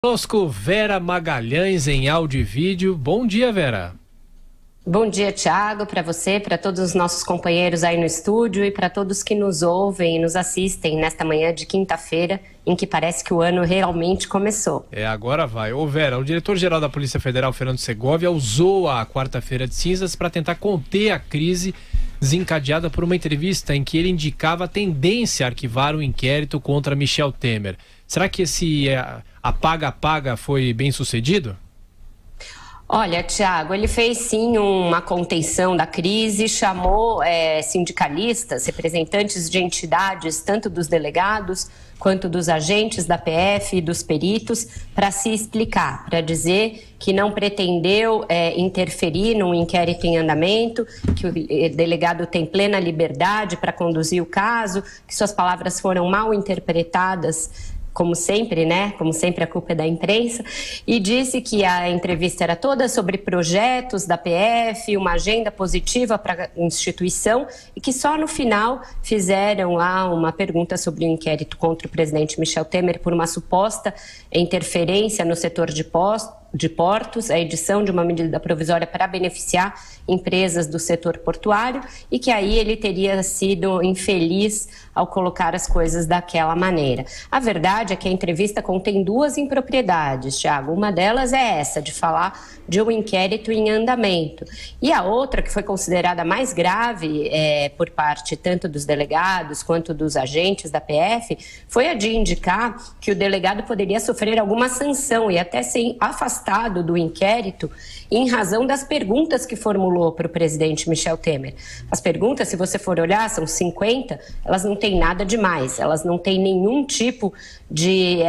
Conosco, Vera Magalhães em áudio e vídeo. Bom dia, Vera. Bom dia, Thiago, para você, para todos os nossos companheiros aí no estúdio e para todos que nos ouvem e nos assistem nesta manhã de quinta-feira, em que parece que o ano realmente começou. Agora vai. Ô Vera, o diretor-geral da Polícia Federal, Fernando Segovia, usou a quarta-feira de cinzas para tentar conter a crise desencadeada por uma entrevista em que ele indicava a tendência a arquivar um inquérito contra Michel Temer. Será que esse apaga-apaga foi bem sucedido? Olha, Thiago, ele fez sim uma contenção da crise, chamou sindicalistas, representantes de entidades, tanto dos delegados quanto dos agentes da PF e dos peritos, para se explicar, para dizer que não pretendeu interferir num inquérito em andamento, que o delegado tem plena liberdade para conduzir o caso, que suas palavras foram mal interpretadas, como sempre, né? Como sempre, a culpa é da imprensa, e disse que a entrevista era toda sobre projetos da PF, uma agenda positiva para a instituição, e que só no final fizeram lá uma pergunta sobre o inquérito contra o presidente Michel Temer por uma suposta interferência no setor de portos, a edição de uma medida provisória para beneficiar empresas do setor portuário, e que aí ele teria sido infeliz ao colocar as coisas daquela maneira. A verdade é que a entrevista contém duas impropriedades, Thiago. Uma delas é essa, de falar de um inquérito em andamento. E a outra, que foi considerada mais grave por parte tanto dos delegados quanto dos agentes da PF, foi a de indicar que o delegado poderia sofrer alguma sanção e até ser afastado do inquérito em razão das perguntas que formulou para o presidente Michel Temer. As perguntas, se você for olhar, são 50, elas não têm nada demais, elas não têm nenhum tipo de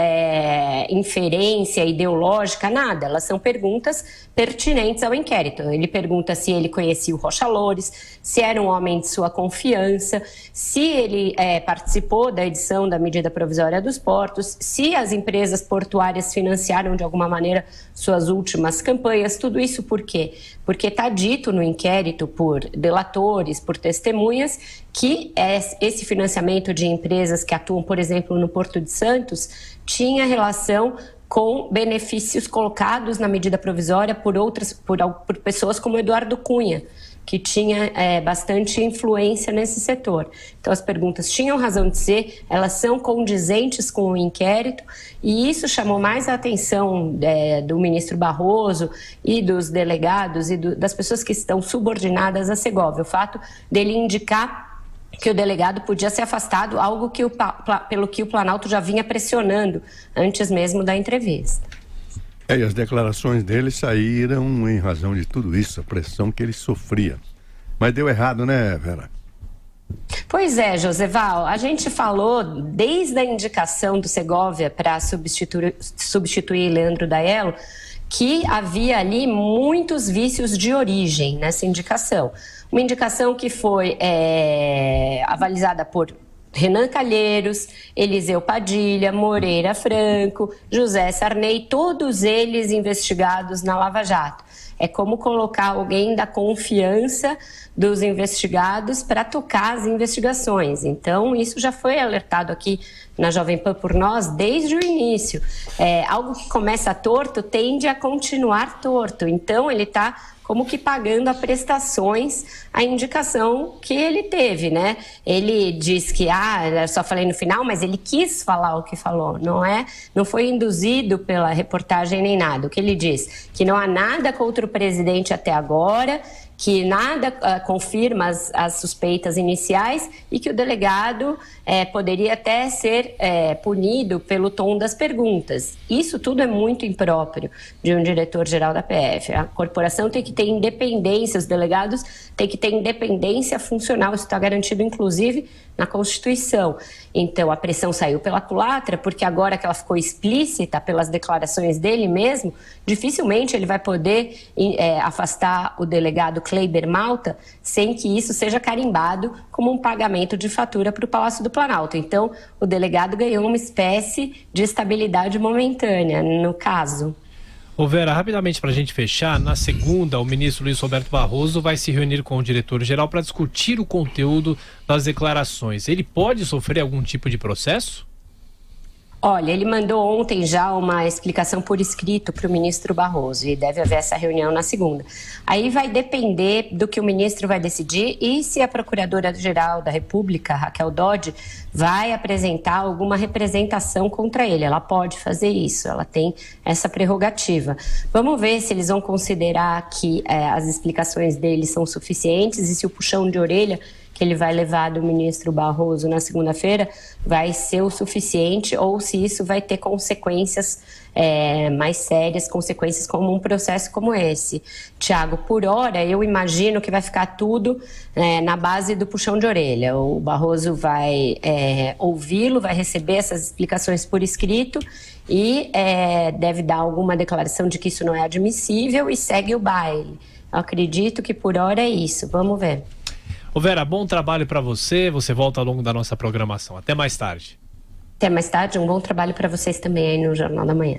inferência ideológica, nada. Elas são perguntas pertinentes ao inquérito. Ele pergunta se ele conhecia o Rocha Loures, se era um homem de sua confiança, se ele participou da edição da medida provisória dos portos, se as empresas portuárias financiaram de alguma maneira suas últimas campanhas. Tudo isso por quê? Porque está dito no inquérito por delatores, por testemunhas, que esse financiamento de empresas que atuam, por exemplo, no Porto de Santos, tinha relação com benefícios colocados na medida provisória por pessoas como Eduardo Cunha, que tinha bastante influência nesse setor. Então as perguntas tinham razão de ser, elas são condizentes com o inquérito, e isso chamou mais a atenção do ministro Barroso e dos delegados e das pessoas que estão subordinadas a Segovia, o fato dele indicar que o delegado podia ser afastado, algo que pelo que o Planalto já vinha pressionando antes mesmo da entrevista. E as declarações dele saíram em razão de tudo isso, a pressão que ele sofria. Mas deu errado, né, Vera? Pois é, Joseval, a gente falou desde a indicação do Segovia para substituir Leandro Daello que havia ali muitos vícios de origem nessa indicação. Uma indicação que foi avalizada por Renan Calheiros, Eliseu Padilha, Moreira Franco, José Sarney, todos eles investigados na Lava Jato. É como colocar alguém da confiança dos investigados para tocar as investigações. Então, isso já foi alertado aqui na Jovem Pan por nós desde o início. Algo que começa torto tende a continuar torto. Então, ele está como que pagando a prestações a indicação que ele teve, né? Ele diz que, eu só falei no final, mas ele quis falar o que falou, não foi induzido pela reportagem nem nada. O que ele diz? Que não há nada contra o presidente até agora, que nada confirma as suspeitas iniciais e que o delegado poderia até ser punido pelo tom das perguntas. Isso tudo é muito impróprio de um diretor-geral da PF. A corporação tem que ter independência, os delegados têm que ter independência funcional, isso está garantido inclusive na Constituição. Então a pressão saiu pela culatra, porque agora que ela ficou explícita pelas declarações dele mesmo, dificilmente ele vai poder afastar o delegado Kleiber Malta sem que isso seja carimbado como um pagamento de fatura para o Palácio do Planalto. Então o delegado ganhou uma espécie de estabilidade momentânea no caso. Ô Vera, rapidamente para a gente fechar, na segunda o ministro Luiz Roberto Barroso vai se reunir com o diretor-geral para discutir o conteúdo das declarações. Ele pode sofrer algum tipo de processo? Olha, ele mandou ontem já uma explicação por escrito para o ministro Barroso e deve haver essa reunião na segunda. Aí vai depender do que o ministro vai decidir e se a Procuradora-Geral da República, Raquel Dodge, vai apresentar alguma representação contra ele. Ela pode fazer isso, ela tem essa prerrogativa. Vamos ver se eles vão considerar que as explicações dele são suficientes e se o puxão de orelha que ele vai levar do ministro Barroso na segunda-feira vai ser o suficiente ou se isso vai ter consequências mais sérias, consequências como um processo como esse. Tiago, por hora eu imagino que vai ficar tudo na base do puxão de orelha. O Barroso vai ouvi-lo, vai receber essas explicações por escrito e deve dar alguma declaração de que isso não é admissível e segue o baile. Eu acredito que por hora é isso. Vamos ver. Ô Vera, bom trabalho para você. Você volta ao longo da nossa programação. Até mais tarde. Até mais tarde. Um bom trabalho para vocês também aí no Jornal da Manhã.